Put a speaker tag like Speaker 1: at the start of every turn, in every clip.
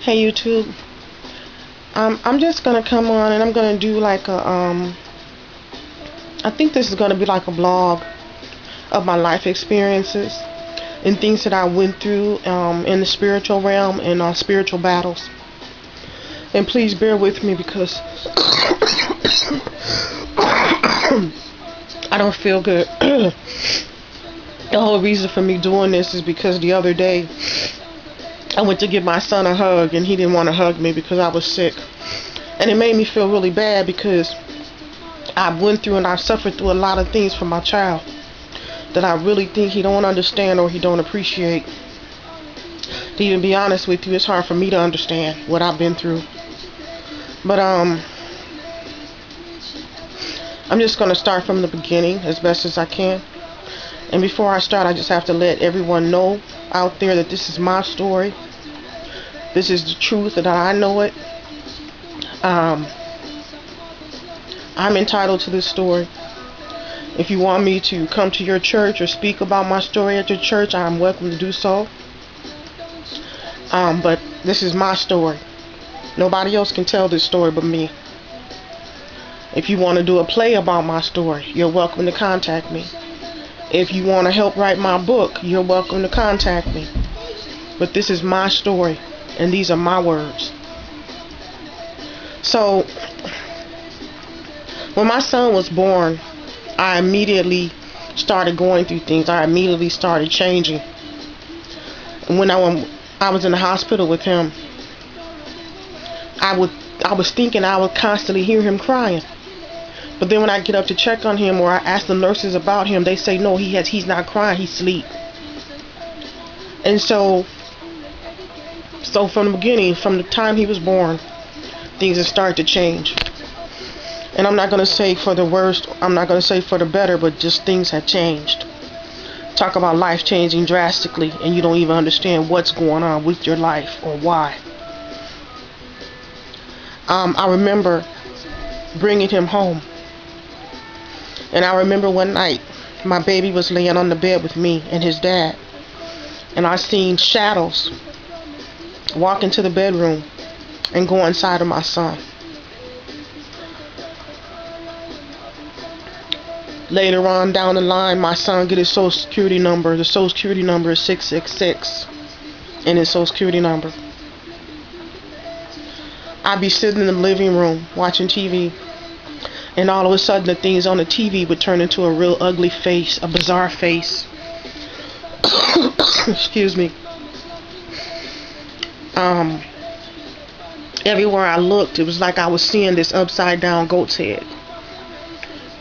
Speaker 1: Hey YouTube. I'm just gonna come on and I'm gonna do like a I think this is gonna be like a blog of my life experiences and things that I went through in the spiritual realm and spiritual battles. And please bear with me because I don't feel good. The whole reason for me doing this is because the other day I went to give my son a hug and he didn't want to hug me because I was sick. And it made me feel really bad because I went through and I suffered through a lot of things for my child that I really think he don't understand or he don't appreciate. To even be honest with you, it's hard for me to understand what I've been through. But I'm just going to start from the beginning as best as I can. And before I start, I just have to let everyone know out there that this is my story. This is the truth and I know it. I'm entitled to this story. If you want me to come to your church or speak about my story at your church, I'm welcome to do so. But this is my story. Nobody else can tell this story but me. If you want to do a play about my story, you're welcome to contact me. If you want to help write my book, you're welcome to contact me. But this is my story, and these are my words. So, when my son was born, I immediately started going through things. I immediately started changing. And when I was in the hospital with him, I was thinking I would constantly hear him crying. But then when I get up to check on him or I ask the nurses about him, they say no, he's not crying, he's asleep. And so from the beginning, from the time he was born, things have started to change. And I'm not going to say for the worst, I'm not going to say for the better, but just things have changed. Talk about life changing drastically and you don't even understand what's going on with your life or why. I remember bringing him home. And I remember one night, my baby was laying on the bed with me and his dad. And I seen shadows walk into the bedroom and go inside of my son. Later on down the line, my son get his social security number. The social security number is 666 in his social security number. I'd be sitting in the living room watching TV. And all of a sudden the things on the TV would turn into a real ugly face, a bizarre face. Excuse me. Everywhere I looked, it was like I was seeing this upside down goat's head.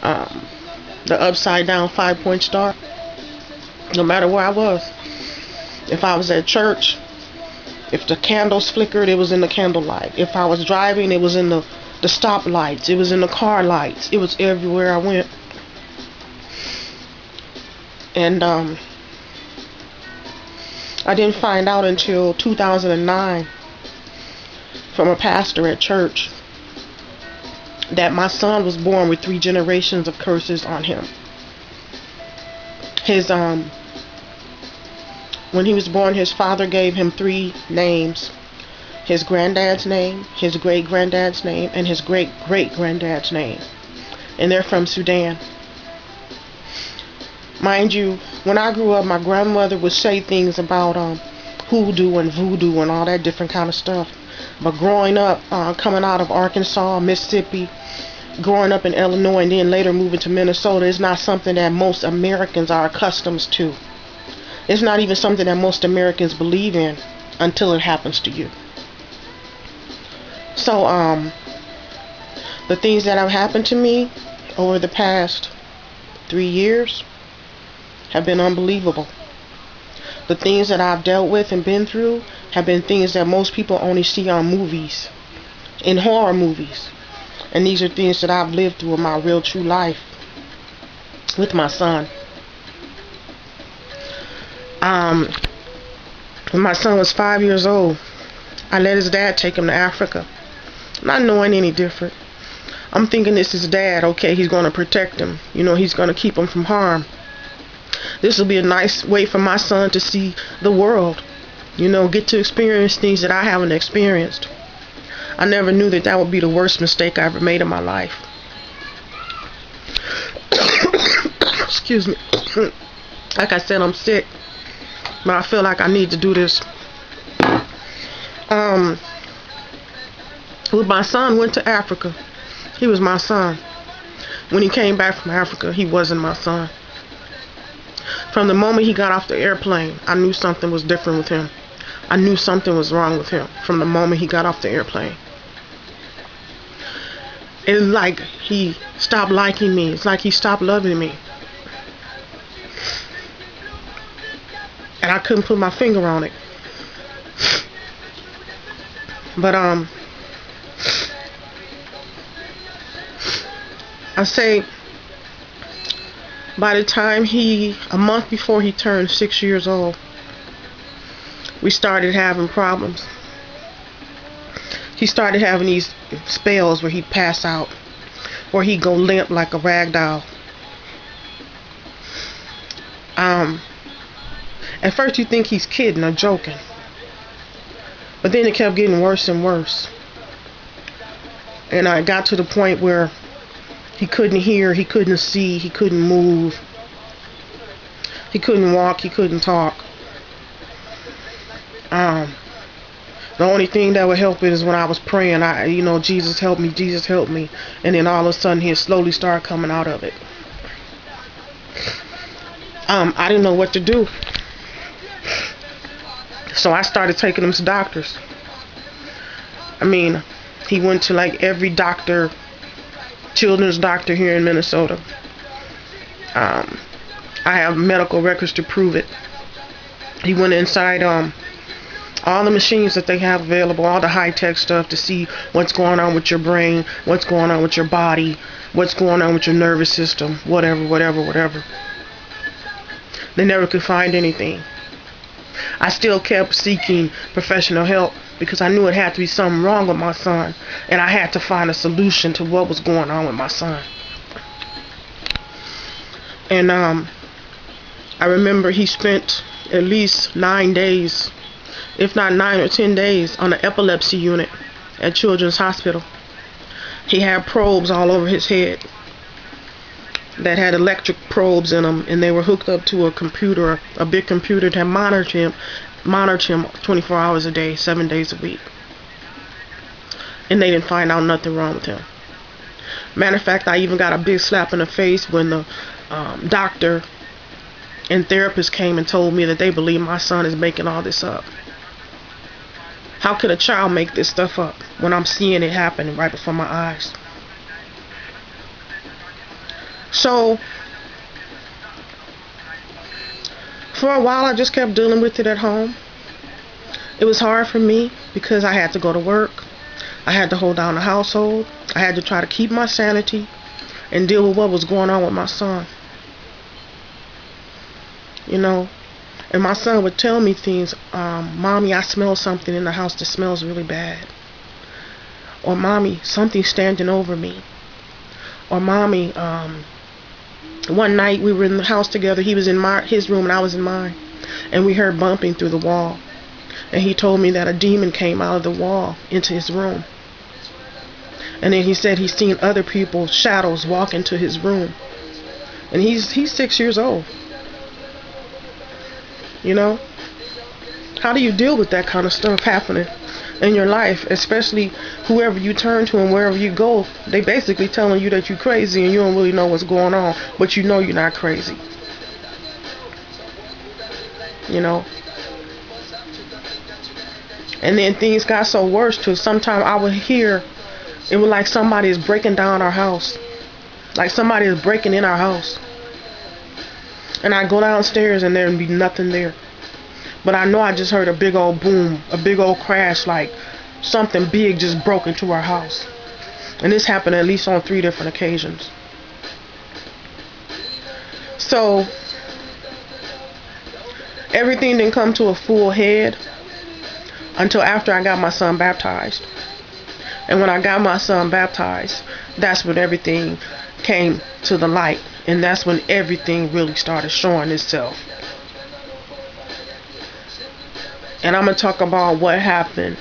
Speaker 1: The upside down 5-point star. No matter where I was. If I was at church, if the candles flickered, it was in the candlelight. If I was driving, it was in the stop lights. It was in the car lights. It was everywhere I went. And I didn't find out until 2009 from a pastor at church that my son was born with 3 generations of curses on him. His when he was born, his father gave him 3 names. His granddad's name, his great-granddad's name, and his great-great-granddad's name. And they're from Sudan. Mind you, when I grew up, my grandmother would say things about hoodoo and voodoo and all that different kind of stuff. But growing up, coming out of Arkansas, Mississippi, growing up in Illinois, and then later moving to Minnesota, is not something that most Americans are accustomed to. It's not even something that most Americans believe in until it happens to you. So, the things that have happened to me over the past 3 years have been unbelievable. The things that I've dealt with and been through have been things that most people only see on movies, in horror movies. And these are things that I've lived through in my real true life with my son. When my son was 5 years old, I let his dad take him to Africa. Not knowing any different. I'm thinking this is dad. Okay, he's going to protect him. You know, he's going to keep him from harm. This will be a nice way for my son to see the world. get to experience things that I haven't experienced. I never knew that that would be the worst mistake I ever made in my life. Excuse me. Like I said, I'm sick, but I feel like I need to do this. When my son went to Africa, he was my son. When he came back from Africa, he wasn't my son. From the moment he got off the airplane, I knew something was different with him. I knew something was wrong with him from the moment he got off the airplane. It's like he stopped liking me. It's like he stopped loving me. And I couldn't put my finger on it. But I say by the time a month before he turned 6 years old, we started having problems. He started having these spells where he'd pass out, or he'd go limp like a rag doll. At first you think he's kidding or joking, but then it kept getting worse and worse. And I got to the point where he couldn't hear, he couldn't see, he couldn't move, he couldn't walk, he couldn't talk. The only thing that would help it is when I was praying, Jesus help me, Jesus help me. And then all of a sudden he'd slowly start coming out of it. I didn't know what to do. So I started taking him to doctors. He went to like every doctor, children's doctor here in Minnesota. I have medical records to prove it. He went inside all the machines that they have available, all the high-tech stuff to see what's going on with your brain, what's going on with your body, what's going on with your nervous system, whatever. They never could find anything. I still kept seeking professional help because I knew it had to be something wrong with my son, and I had to find a solution to what was going on with my son. And I remember he spent at least 9 days, if not 9 or 10 days, on the epilepsy unit at Children's Hospital. He had probes all over his head that had electric probes in them, and they were hooked up to a computer, a big computer that monitored him 24 hours a day, 7 days a week. And they didn't find out nothing wrong with him. Matter of fact, I even got a big slap in the face when the doctor and therapist came and told me that they believe my son is making all this up. How could a child make this stuff up when I'm seeing it happen right before my eyes? So, for a while I just kept dealing with it at home. It was hard for me because I had to go to work. I had to hold down the household. I had to try to keep my sanity and deal with what was going on with my son. And my son would tell me things, Mommy, I smell something in the house that smells really bad. Or Mommy, something's standing over me. Or Mommy, one night we were in the house together. He was in his room and I was in mine. And we heard bumping through the wall. And he told me that a demon came out of the wall into his room. And then he said he's seen other people's shadows walk into his room. And he's 6 years old. How do you deal with that kind of stuff happening in your life? Especially whoever you turn to and wherever you go, they basically telling you that you're crazy and you don't really know what's going on, but you know you're not crazy. And then things got so worse too. Sometimes I would hear it was like somebody is breaking down our house. Like somebody is breaking in our house. And I go downstairs and there'd be nothing there. But I know I just heard a big old boom, a big old crash, like something big just broke into our house. And this happened at least on 3 different occasions. So everything didn't come to a full head until after I got my son baptized. And when I got my son baptized, that's when everything came to the light. And that's when everything really started showing itself. And I'm going to talk about what happened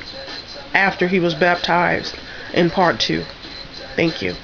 Speaker 1: after he was baptized in part 2. Thank you.